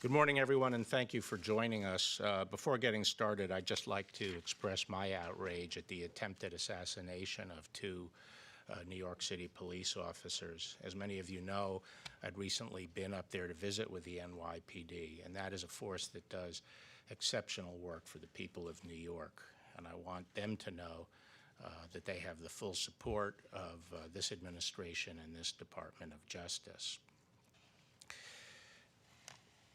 Good morning, everyone, and thank you for joining us. Before getting started, I'd just like to express my outrage at the attempted assassination of two New York City police officers. As many of you know, I'd recently been up there to visit with the NYPD, and that is a force that does exceptional work for the people of New York. And I want them to know that they have the full support of this administration and this Department of Justice.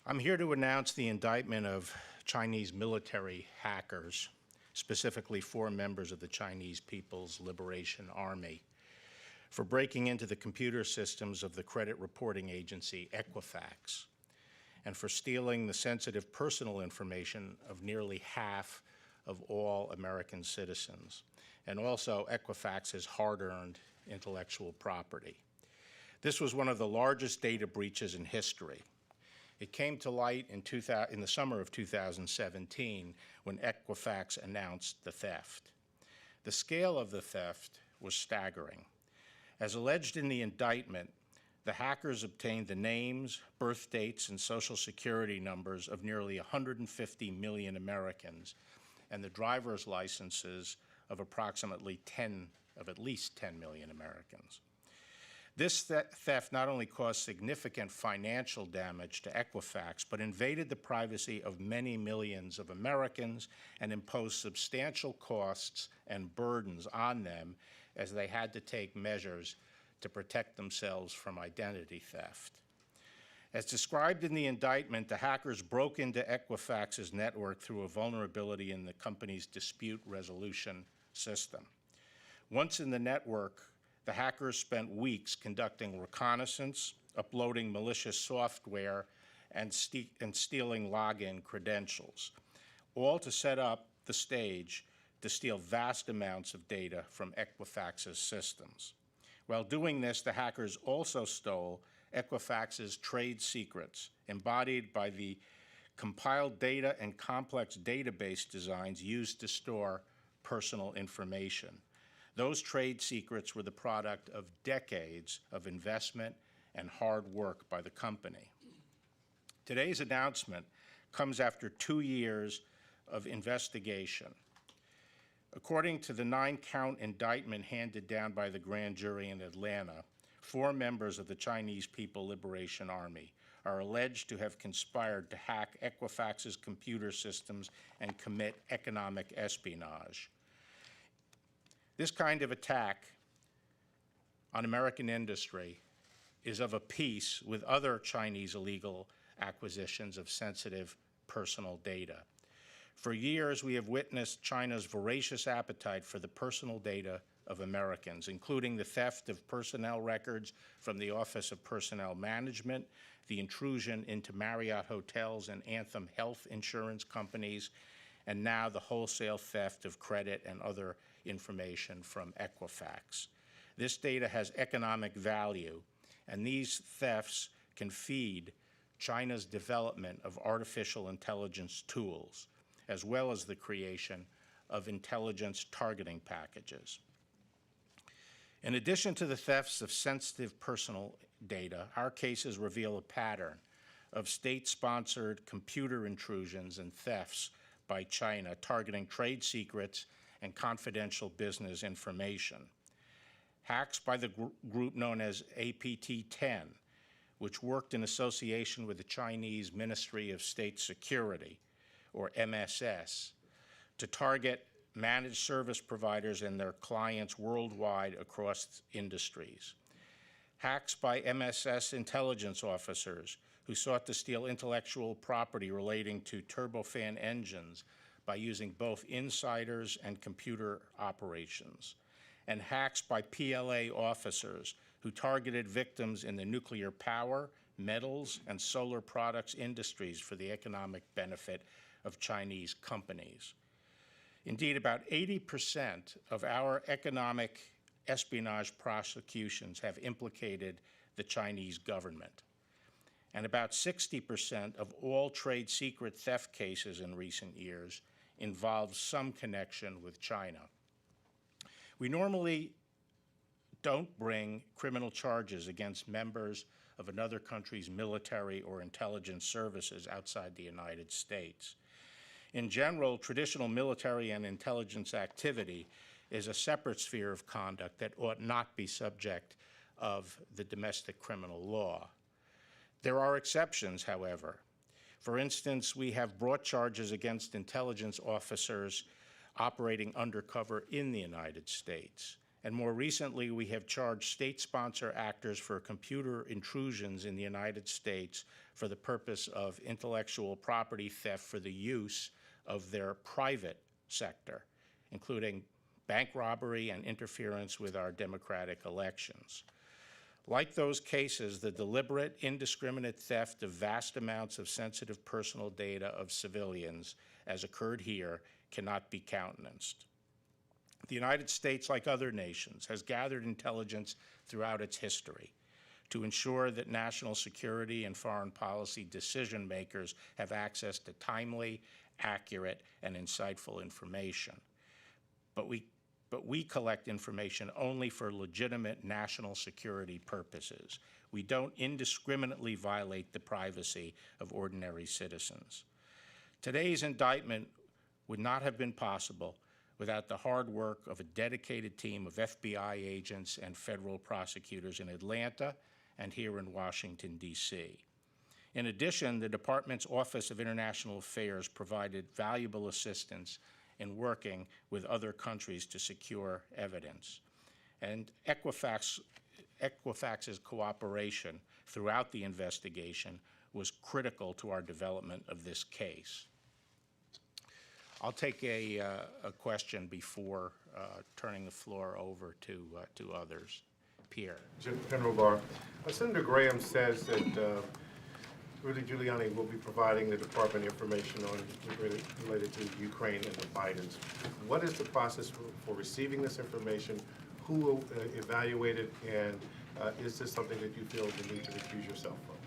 I'm here to announce the indictment of Chinese military hackers, specifically 4 members of the Chinese People's Liberation Army, for breaking into the computer systems of the credit reporting agency Equifax, and for stealing the sensitive personal information of nearly half of all American citizens, and also Equifax's hard-earned intellectual property. This was one of the largest data breaches in history. It came to light in the summer of 2017 when Equifax announced the theft. The scale of the theft was staggering. As alleged in the indictment, the hackers obtained the names, birth dates, and social security numbers of nearly 150 million Americans and the driver's licenses of approximately at least 10 million Americans. This theft not only caused significant financial damage to Equifax, but invaded the privacy of many millions of Americans and imposed substantial costs and burdens on them as they had to take measures to protect themselves from identity theft. As described in the indictment, the hackers broke into Equifax's network through a vulnerability in the company's dispute resolution system. Once in the network, the hackers spent weeks conducting reconnaissance, uploading malicious software, and stealing login credentials, all to set up the stage to steal vast amounts of data from Equifax's systems. While doing this, the hackers also stole Equifax's trade secrets, embodied by the compiled data and complex database designs used to store personal information. Those trade secrets were the product of decades of investment and hard work by the company. Today's announcement comes after 2 years of investigation. According to the 9-count indictment handed down by the grand jury in Atlanta, 4 members of the Chinese People's Liberation Army are alleged to have conspired to hack Equifax's computer systems and commit economic espionage. This kind of attack on American industry is of a piece with other Chinese illegal acquisitions of sensitive personal data. For years, we have witnessed China's voracious appetite for the personal data of Americans, including the theft of personnel records from the Office of Personnel Management, the intrusion into Marriott hotels and Anthem health insurance companies, and now the wholesale theft of credit and other information from Equifax. This data has economic value, and these thefts can feed China's development of artificial intelligence tools, as well as the creation of intelligence targeting packages. In addition to the thefts of sensitive personal data, our cases reveal a pattern of state-sponsored computer intrusions and thefts by China targeting trade secrets and confidential business information. Hacks by the group known as APT-10, which worked in association with the Chinese Ministry of State Security, or MSS, to target managed service providers and their clients worldwide across industries. Hacks by MSS intelligence officers who sought to steal intellectual property relating to turbofan engines by using both insiders and computer operations. And hacks by PLA officers who targeted victims in the nuclear power, metals, and solar products industries for the economic benefit of Chinese companies. Indeed, about 80% of our economic espionage prosecutions have implicated the Chinese government. And about 60% of all trade secret theft cases in recent years involve some connection with China. We normally don't bring criminal charges against members of another country's military or intelligence services outside the United States. In general, traditional military and intelligence activity is a separate sphere of conduct that ought not be subject of the domestic criminal law. There are exceptions, however. For instance, we have brought charges against intelligence officers operating undercover in the United States. And more recently, we have charged state-sponsor actors for computer intrusions in the United States for the purpose of intellectual property theft for the use of their private sector, including bank robbery and interference with our democratic elections. Like those cases, the deliberate, indiscriminate theft of vast amounts of sensitive personal data of civilians, as occurred here, cannot be countenanced. The United States, like other nations, has gathered intelligence throughout its history to ensure that national security and foreign policy decision makers have access to timely, accurate, and insightful information. But we collect information only for legitimate national security purposes. We don't indiscriminately violate the privacy of ordinary citizens. Today's indictment would not have been possible without the hard work of a dedicated team of FBI agents and federal prosecutors in Atlanta and here in Washington, D.C. In addition, the Department's Office of International Affairs provided valuable assistance in working with other countries to secure evidence. And Equifax's cooperation throughout the investigation was critical to our development of this case. I'll take a question before turning the floor over to others. Pierre. General Barr, Senator Graham says that Rudy Giuliani will be providing the department information related to Ukraine and the Bidens. What is the process for receiving this information? Who will evaluate it? And is this something that you feel the need to recuse yourself from?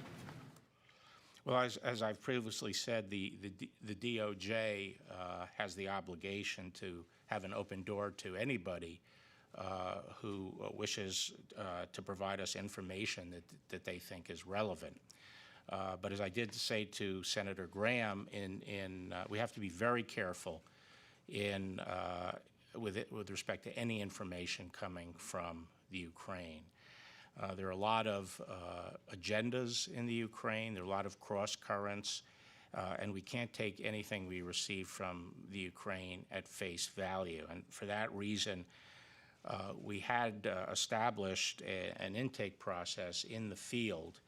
Well, as I've previously said, the DOJ has the obligation to have an open door to anybody who wishes to provide us information that they think is relevant. But as I did say to Senator Graham, we have to be very careful with respect to any information coming from the Ukraine. There are a lot of agendas in the Ukraine. There are a lot of cross currents, and we can't take anything we receive from the Ukraine at face value. And for that reason, we had established an intake process in the field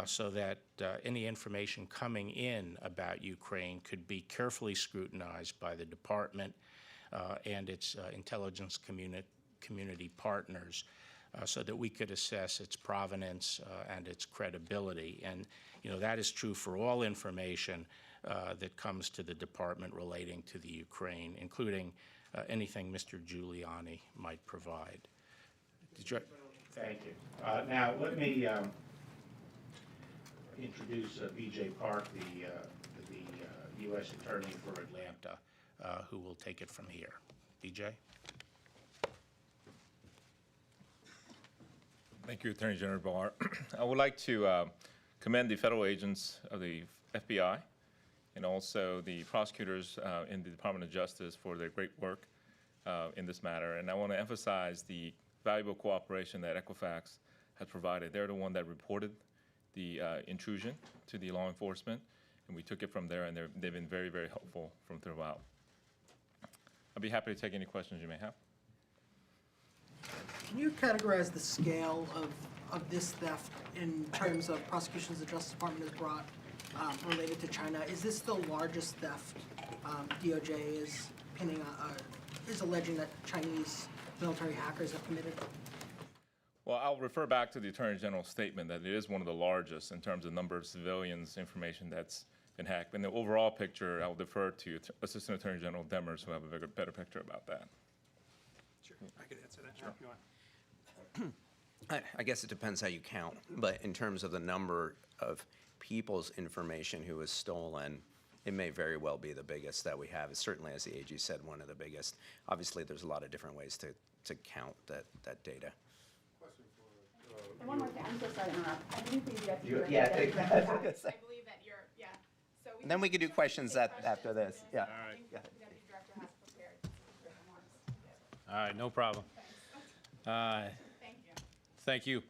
so that any information coming in about Ukraine could be carefully scrutinized by the department and its intelligence community partners so that we could assess its provenance and its credibility. And that is true for all information that comes to the department relating to the Ukraine, including anything Mr. Giuliani might provide. Thank you. Now, let me introduce B.J. Park, the U.S. Attorney for Atlanta, who will take it from here. B.J.? Thank you, Attorney General Barr. I would like to commend the federal agents of the FBI and also the prosecutors in the Department of Justice for their great work in this matter. And I want to emphasize the valuable cooperation that Equifax has provided. They're the one that reported the intrusion to the law enforcement, and we took it from there, and they've been very, very helpful from throughout. I'll be happy to take any questions you may have. Can you categorize the scale of this theft in terms of prosecutions the Justice Department has brought related to China? Is this the largest theft DOJ is is alleging that Chinese military hackers have committed? Well, I'll refer back to the Attorney General's statement that it is one of the largest in terms of number of civilians information that's been hacked. In the overall picture, I'll defer to Assistant Attorney General Demers, who have a better picture about that. Sure, I could answer that. Sure. If you want. I guess it depends how you count, but in terms of the number of people's information who was stolen, it may very well be the biggest that we have. It's certainly, as the AG said, one of the biggest. Obviously, there's a lot of different ways to count that data. Question for And one more thing, I'm so sorry to interrupt. I believe we do have to do it. Yeah, Deputy take- Director. I was gonna say. I believe that you're, yeah. So we And then we could do can questions take after this. Yeah. All right. The Deputy Director has prepared some remarks. All right, no problem. Thank you. Thank you.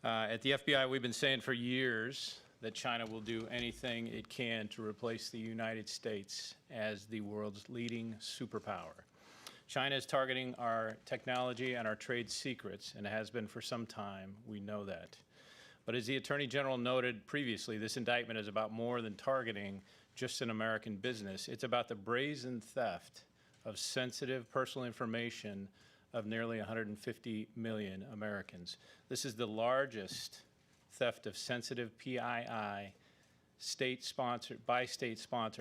At the FBI, we've been saying for years that China will do anything it can to replace the United States as the world's leading superpower. China is targeting our technology and our trade secrets, and has been for some time. We know that. But as the Attorney General noted previously, this indictment is about more than targeting just an American business. It's about the brazen theft of sensitive personal information of nearly 150 million Americans. This is the largest theft of sensitive PII by state-sponsored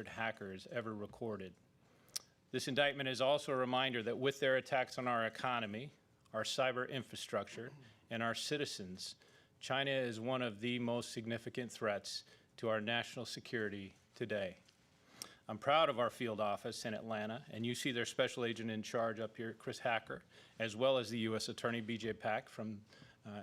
hackers ever recorded. This indictment is also a reminder that with their attacks on our economy, our cyber infrastructure, and our citizens, China is one of the most significant threats to our national security today. I'm proud of our field office in Atlanta, and you see their special agent in charge up here, Chris Hacker, as well as the U.S. Attorney, B.J. Pack from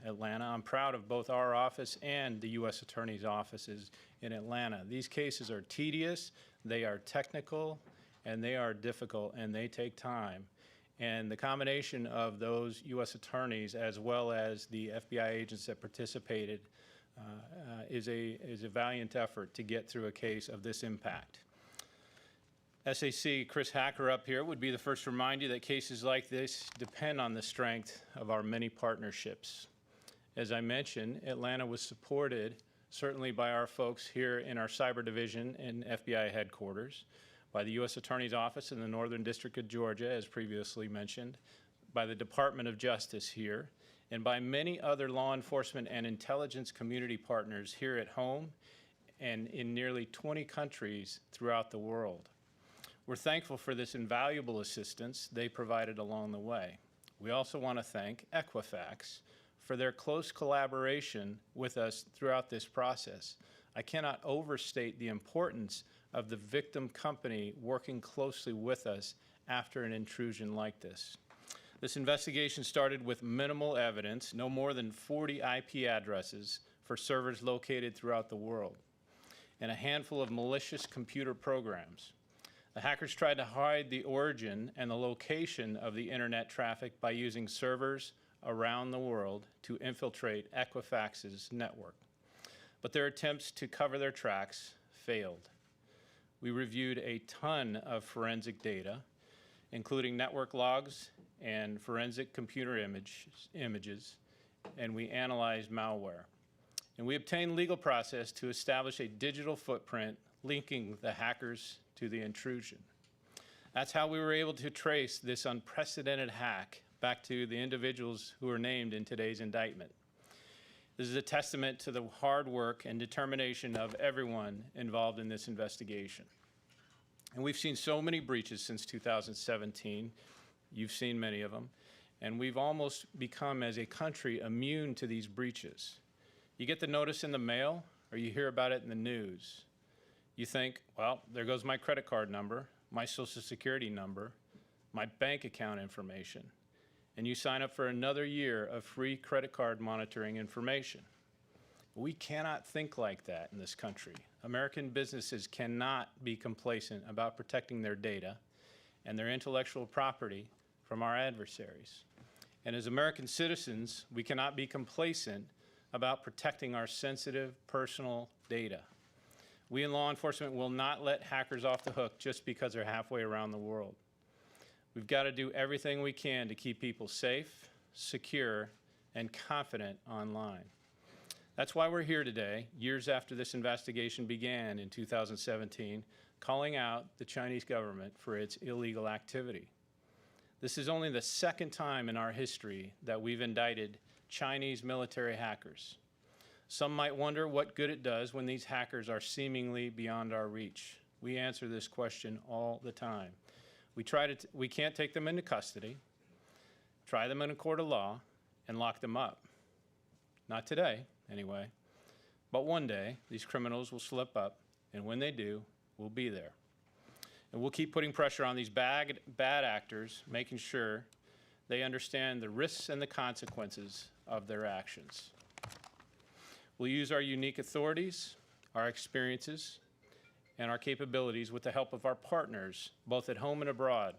Atlanta. I'm proud of both our office and the U.S. Attorney's offices in Atlanta. These cases are tedious, they are technical, and they are difficult, and they take time. And the combination of those U.S. attorneys as well as the FBI agents that participated is a valiant effort to get through a case of this impact. SAC Chris Hacker up here would be the first to remind you that cases like this depend on the strength of our many partnerships. As I mentioned, Atlanta was supported certainly by our folks here in our cyber division and FBI headquarters, by the U.S. Attorney's Office in the Northern District of Georgia, as previously mentioned, by the Department of Justice here, and by many other law enforcement and intelligence community partners here at home and in nearly 20 countries throughout the world. We're thankful for this invaluable assistance they provided along the way. We also want to thank Equifax for their close collaboration with us throughout this process. I cannot overstate the importance of the victim company working closely with us after an intrusion like this. This investigation started with minimal evidence, no more than 40 IP addresses for servers located throughout the world, and a handful of malicious computer programs. The hackers tried to hide the origin and the location of the internet traffic by using servers around the world to infiltrate Equifax's network. But their attempts to cover their tracks failed. We reviewed a ton of forensic data, including network logs and forensic computer images, and we analyzed malware. And we obtained legal process to establish a digital footprint linking the hackers to the intrusion. That's how we were able to trace this unprecedented hack back to the individuals who are named in today's indictment. This is a testament to the hard work and determination of everyone involved in this investigation. And we've seen so many breaches since 2017. You've seen many of them. And we've almost become, as a country, immune to these breaches. You get the notice in the mail, or you hear about it in the news. You think, well, there goes my credit card number, my Social Security number, my bank account information. And you sign up for another year of free credit card monitoring information. We cannot think like that in this country. American businesses cannot be complacent about protecting their data and their intellectual property from our adversaries. And as American citizens, we cannot be complacent about protecting our sensitive personal data. We in law enforcement will not let hackers off the hook just because they're halfway around the world. We've got to do everything we can to keep people safe, secure, and confident online. That's why we're here today, years after this investigation began in 2017, calling out the Chinese government for its illegal activity. This is only the second time in our history that we've indicted Chinese military hackers. Some might wonder what good it does when these hackers are seemingly beyond our reach. We answer this question all the time. We can't take them into custody, try them in a court of law, and lock them up. Not today, anyway. But one day, these criminals will slip up, and when they do, we'll be there. And we'll keep putting pressure on these bad actors, making sure they understand the risks and the consequences of their actions. We'll use our unique authorities, our experiences, and our capabilities with the help of our partners, both at home and abroad,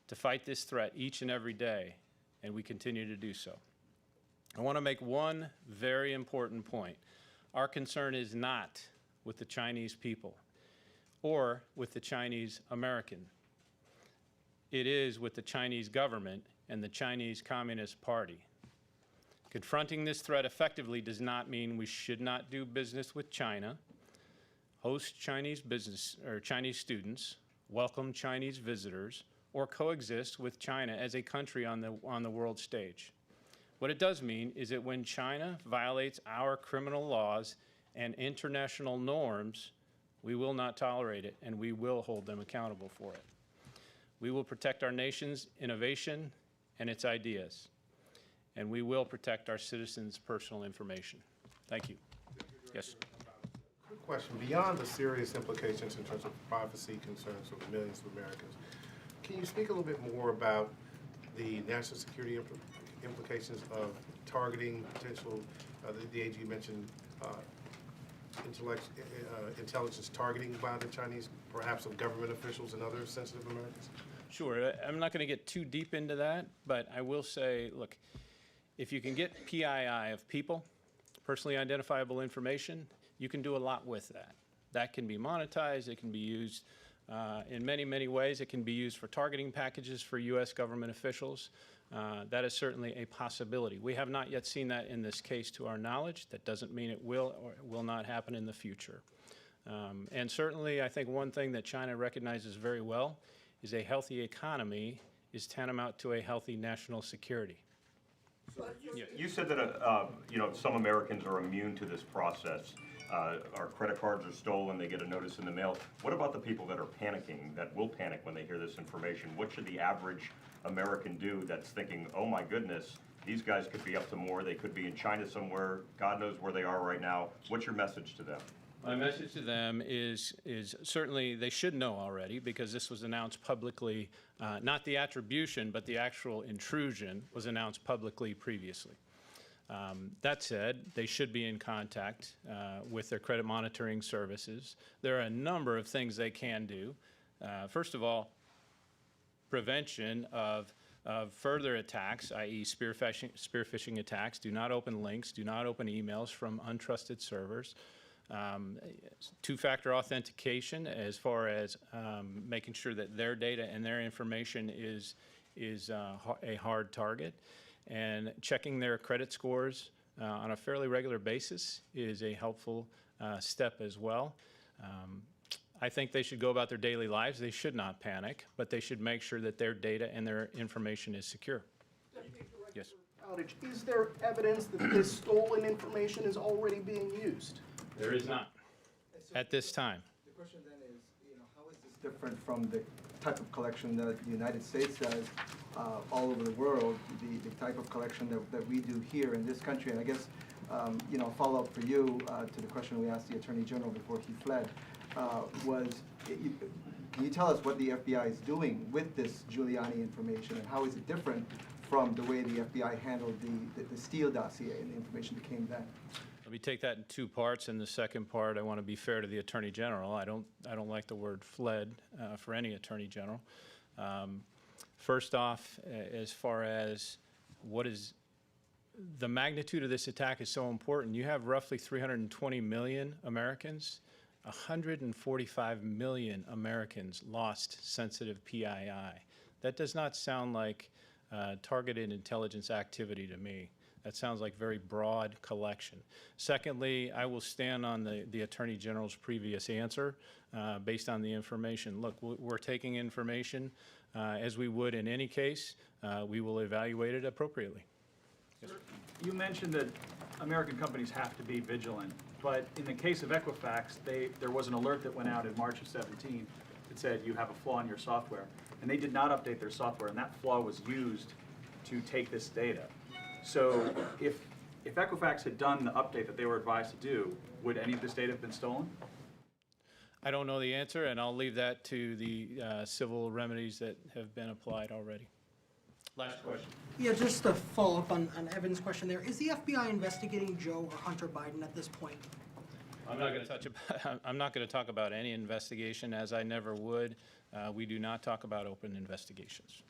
to fight this threat each and every day, and we continue to do so. I want to make one very important point. Our concern is not with the Chinese people or with the Chinese American. It is with the Chinese government and the Chinese Communist Party. Confronting this threat effectively does not mean we should not do business with China, host Chinese business or Chinese students, welcome Chinese visitors, or coexist with China as a country on the world stage. What it does mean is that when China violates our criminal laws and international norms, we will not tolerate it, and we will hold them accountable for it. We will protect our nation's innovation and its ideas, and we will protect our citizens' personal information. Thank you. Yes. Quick question, beyond the serious implications in terms of privacy concerns for millions of Americans, can you speak a little bit more about the national security implications of targeting potential, the AG mentioned intelligence targeting by the Chinese, perhaps of government officials and other sensitive Americans? Sure. I'm not going to get too deep into that, but I will say, look, if you can get PII of people, personally identifiable information, you can do a lot with that. That can be monetized. It can be used in many, many ways. It can be used for targeting packages for U.S. government officials. That is certainly a possibility. We have not yet seen that in this case to our knowledge. That doesn't mean it will or will not happen in the future. And certainly, I think one thing that China recognizes very well is a healthy economy is tantamount to a healthy national security. You said that some Americans are immune to this process. Our credit cards are stolen, they get a notice in the mail. What about the people that are panicking, that will panic when they hear this information? What should the average American do that's thinking, oh my goodness, these guys could be up to more, they could be in China somewhere, God knows where they are right now. What's your message to them? My message to them is certainly they should know already, because this was announced publicly, not the attribution, but the actual intrusion was announced publicly previously. That said, they should be in contact with their credit monitoring services. There are a number of things they can do. First of all, prevention of further attacks, i.e. spear phishing attacks. Do not open links, do not open emails from untrusted servers. Two-factor authentication as far as making sure that their data and their information is a hard target. And checking their credit scores on a fairly regular basis is a helpful step as well. I think they should go about their daily lives. They should not panic, but they should make sure that their data and their information is secure. Yes. Outage. Is there evidence that this stolen information is already being used? There is not at this time. The question then is, how is this different from the type of collection that the United States does all over the world, the type of collection that we do here in this country? And I guess, a follow-up for you to the question we asked the Attorney General before he fled was, can you tell us what the FBI is doing with this Giuliani information, and how is it different from the way the FBI handled the Steele dossier and the information that came then? Let me take that in two parts. In the second part, I want to be fair to the Attorney General. I don't like the word fled for any Attorney General. First off, as far as what is the magnitude of this attack is so important. You have roughly 320 million Americans. 145 million Americans lost sensitive PII. That does not sound like targeted intelligence activity to me. That sounds like very broad collection. Secondly, I will stand on the Attorney General's previous answer based on the information. Look, we're taking information as we would in any case. We will evaluate it appropriately. Yes. You mentioned that American companies have to be vigilant, but in the case of Equifax, there was an alert that went out in March of 17 that said you have a flaw in your software, and they did not update their software, and that flaw was used to take this data. So if Equifax had done the update that they were advised to do, would any of this data have been stolen? I don't know the answer, and I'll leave that to the civil remedies that have been applied already. Last question. Yeah, just to follow up on Evan's question there, is the FBI investigating Joe or Hunter Biden at this point? I'm not going to touch. I'm not going to talk about any investigation, as I never would. We do not talk about open investigations.